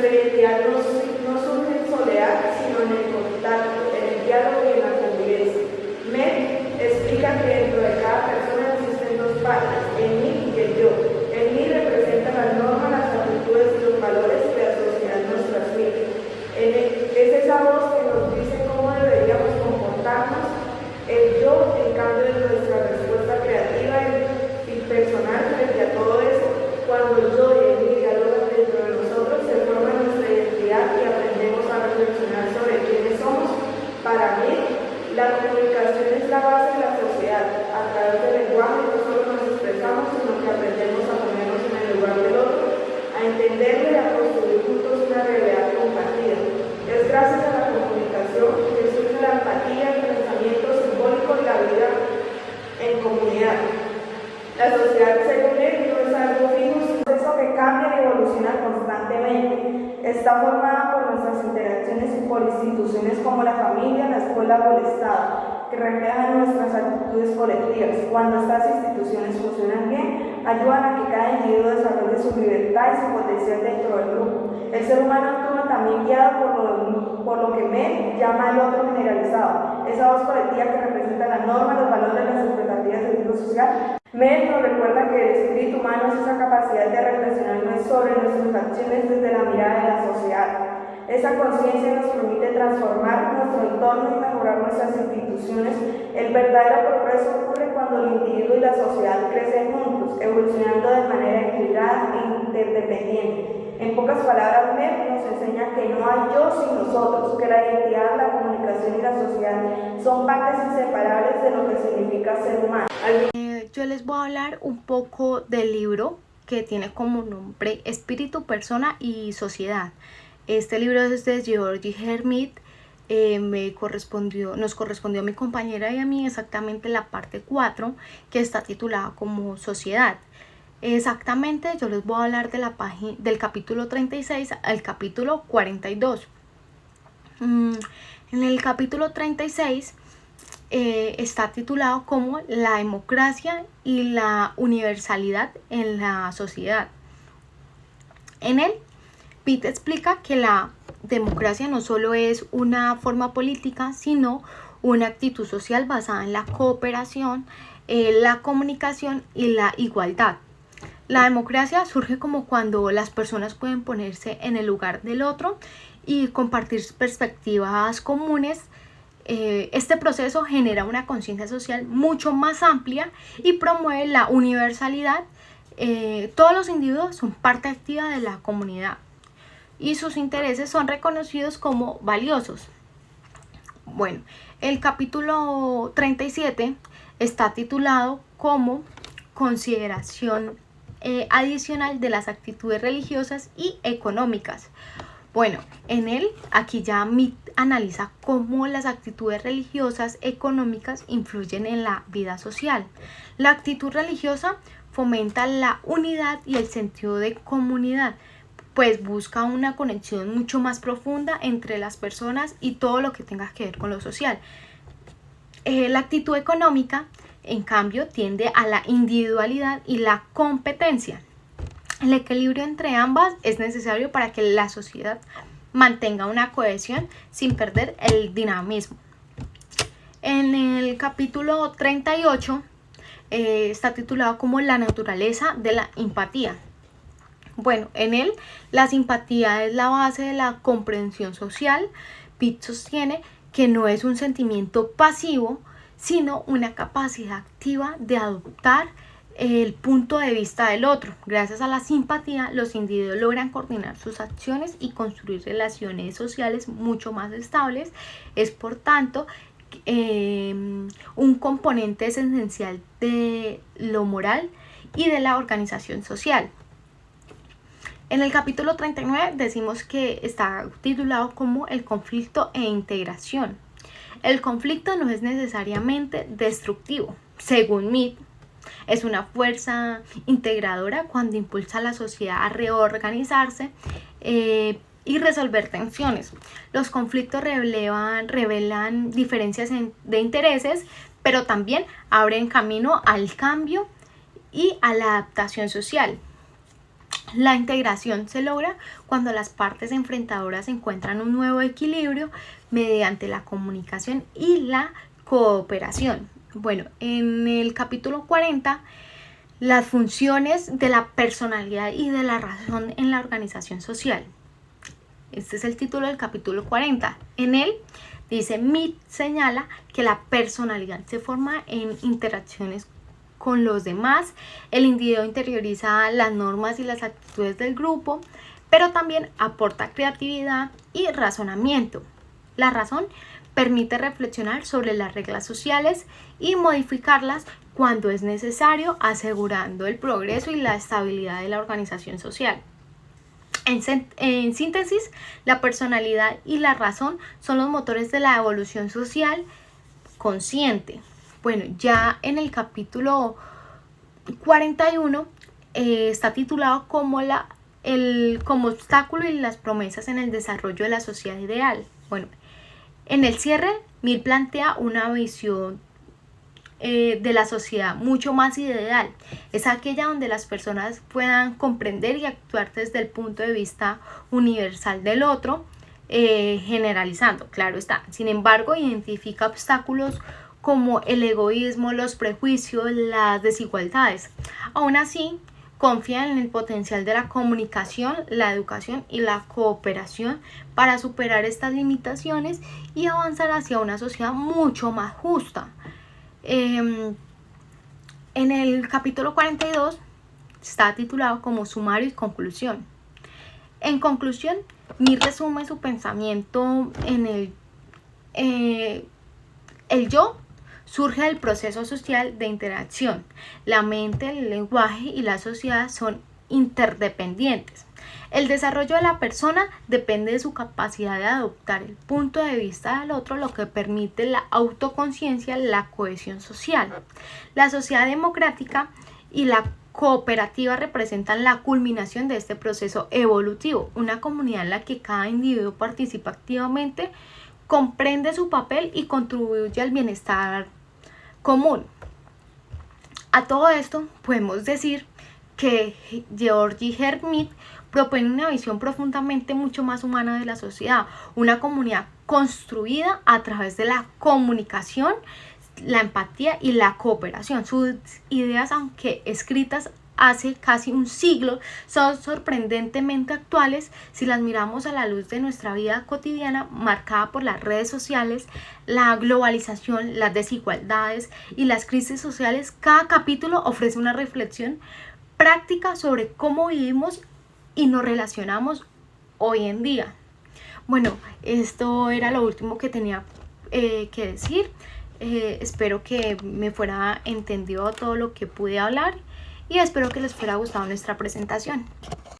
Nuestra identidad no surge en soledad, sino en el contacto, en el diálogo y en la convivencia. Med explica que dentro de cada persona existen dos partes, el mí y el yo. El mí representa las normas, las actitudes y los valores que la sociedad nos transmite. Es esa voz que nos dice cómo deberíamos comportarnos. El yo, en cambio, es nuestra respuesta creativa y personal frente a todo eso. Cuando el yo y el mí dialogan dentro de nosotros, se forma nuestra identidad y aprendemos a reflexionar sobre quiénes somos. Para mí, la comunicación es la base de la sociedad. A través del lenguaje no solo nos expresamos, sino que aprendemos a ponernos en el lugar del otro, a entenderle y a construir juntos una realidad compartida. Es gracias a la comunicación que surge la empatía, el pensamiento simbólico y la vida en comunidad. La sociedad, según él, no es algo fijo, es un proceso que cambia y evoluciona constantemente. Está formada por nuestras interacciones y por instituciones como la familia, la escuela o el Estado, que reflejan nuestras actitudes colectivas. Cuando estas instituciones funcionan bien, ayudan a que cada individuo desarrolle su libertad y su potencial dentro del grupo. El ser humano actúa también guiado por lo que Med llama el otro generalizado, esa voz colectiva que representa la norma, los valores, las expectativas del grupo social. Med nos recuerda que el espíritu humano es esa capacidad de reflexionar sobre nuestras acciones desde la mirada de la sociedad. Esa conciencia nos permite transformar nuestro entorno y mejorar nuestras instituciones. El verdadero progreso ocurre cuando el individuo y la sociedad crecen juntos, evolucionando de manera equilibrada e interdependiente. En pocas palabras, Med nos enseña que no hay yo sin nosotros, que la identidad, la comunicación y la sociedad son partes inseparables de lo que significa ser humano. Yo les voy a hablar un poco del libro que tiene como nombre Espíritu, Persona y Sociedad. Este libro es de George Hermit. Nos correspondió a mi compañera y a mí exactamente la parte 4, que está titulada como Sociedad. Exactamente, yo les voy a hablar de del capítulo 36 al capítulo 42. En el capítulo 36 está titulado como La democracia y la universalidad en la sociedad. En él, Pitt explica que la democracia no solo es una forma política, sino una actitud social basada en la cooperación, la comunicación y la igualdad. La democracia surge como cuando las personas pueden ponerse en el lugar del otro y compartir perspectivas comunes. Este proceso genera una conciencia social mucho más amplia y promueve la universalidad. Todos los individuos son parte activa de la comunidad y sus intereses son reconocidos como valiosos. Bueno, el capítulo 37 está titulado como Consideración adicional de las actitudes religiosas y económicas. Bueno, en él, aquí ya Mead analiza cómo las actitudes religiosas económicas influyen en la vida social. La actitud religiosa fomenta la unidad y el sentido de comunidad, pues busca una conexión mucho más profunda entre las personas y todo lo que tenga que ver con lo social. La actitud económica, en cambio, tiende a la individualidad y la competencia. El equilibrio entre ambas es necesario para que la sociedad mantenga una cohesión sin perder el dinamismo. En el capítulo 38 está titulado como La naturaleza de la empatía. Bueno, en él la simpatía es la base de la comprensión social. Pitt sostiene que no es un sentimiento pasivo, sino una capacidad activa de adoptar el punto de vista del otro. Gracias a la simpatía, los individuos logran coordinar sus acciones y construir relaciones sociales mucho más estables. Es, por tanto, un componente esencial de lo moral y de la organización social. En el capítulo 39 decimos que está titulado como El conflicto e integración. El conflicto no es necesariamente destructivo. Según Mead, es una fuerza integradora cuando impulsa a la sociedad a reorganizarse y resolver tensiones. Los conflictos revelan diferencias de intereses, pero también abren camino al cambio y a la adaptación social. La integración se logra cuando las partes enfrentadoras encuentran un nuevo equilibrio mediante la comunicación y la cooperación. Bueno, en el capítulo 40, las funciones de la personalidad y de la razón en la organización social. Este es el título del capítulo 40. En él dice, Mead señala que la personalidad se forma en interacciones con los demás, el individuo interioriza las normas y las actitudes del grupo, pero también aporta creatividad y razonamiento. La razón permite reflexionar sobre las reglas sociales y modificarlas cuando es necesario, asegurando el progreso y la estabilidad de la organización social. En síntesis, la personalidad y la razón son los motores de la evolución social consciente. Bueno, ya en el capítulo 41 está titulado como obstáculo y las promesas en el desarrollo de la sociedad ideal. Bueno, en el cierre, Mill plantea una visión de la sociedad mucho más ideal. Es aquella donde las personas puedan comprender y actuar desde el punto de vista universal del otro, generalizando, claro está. Sin embargo, identifica obstáculos como el egoísmo, los prejuicios, las desigualdades. Aún así, confía en el potencial de la comunicación, la educación y la cooperación para superar estas limitaciones y avanzar hacia una sociedad mucho más justa. En el capítulo 42 está titulado como sumario y conclusión. En conclusión, Mill resume su pensamiento en el yo surge del proceso social de interacción. La mente, el lenguaje y la sociedad son interdependientes. El desarrollo de la persona depende de su capacidad de adoptar el punto de vista del otro, lo que permite la autoconciencia, la cohesión social. La sociedad democrática y la cooperativa representan la culminación de este proceso evolutivo, una comunidad en la que cada individuo participa activamente, comprende su papel y contribuye al bienestar común. A todo esto podemos decir que Georgi Herr-Mead propone una visión profundamente mucho más humana de la sociedad, una comunidad construida a través de la comunicación, la empatía y la cooperación. Sus ideas, aunque escritas hace casi un siglo, son sorprendentemente actuales si las miramos a la luz de nuestra vida cotidiana marcada por las redes sociales, la globalización, las desigualdades y las crisis sociales. Cada capítulo ofrece una reflexión práctica sobre cómo vivimos y nos relacionamos hoy en día. Bueno, esto era lo último que tenía que decir. Espero que me fuera entendido todo lo que pude hablar y espero que les fuera gustado nuestra presentación.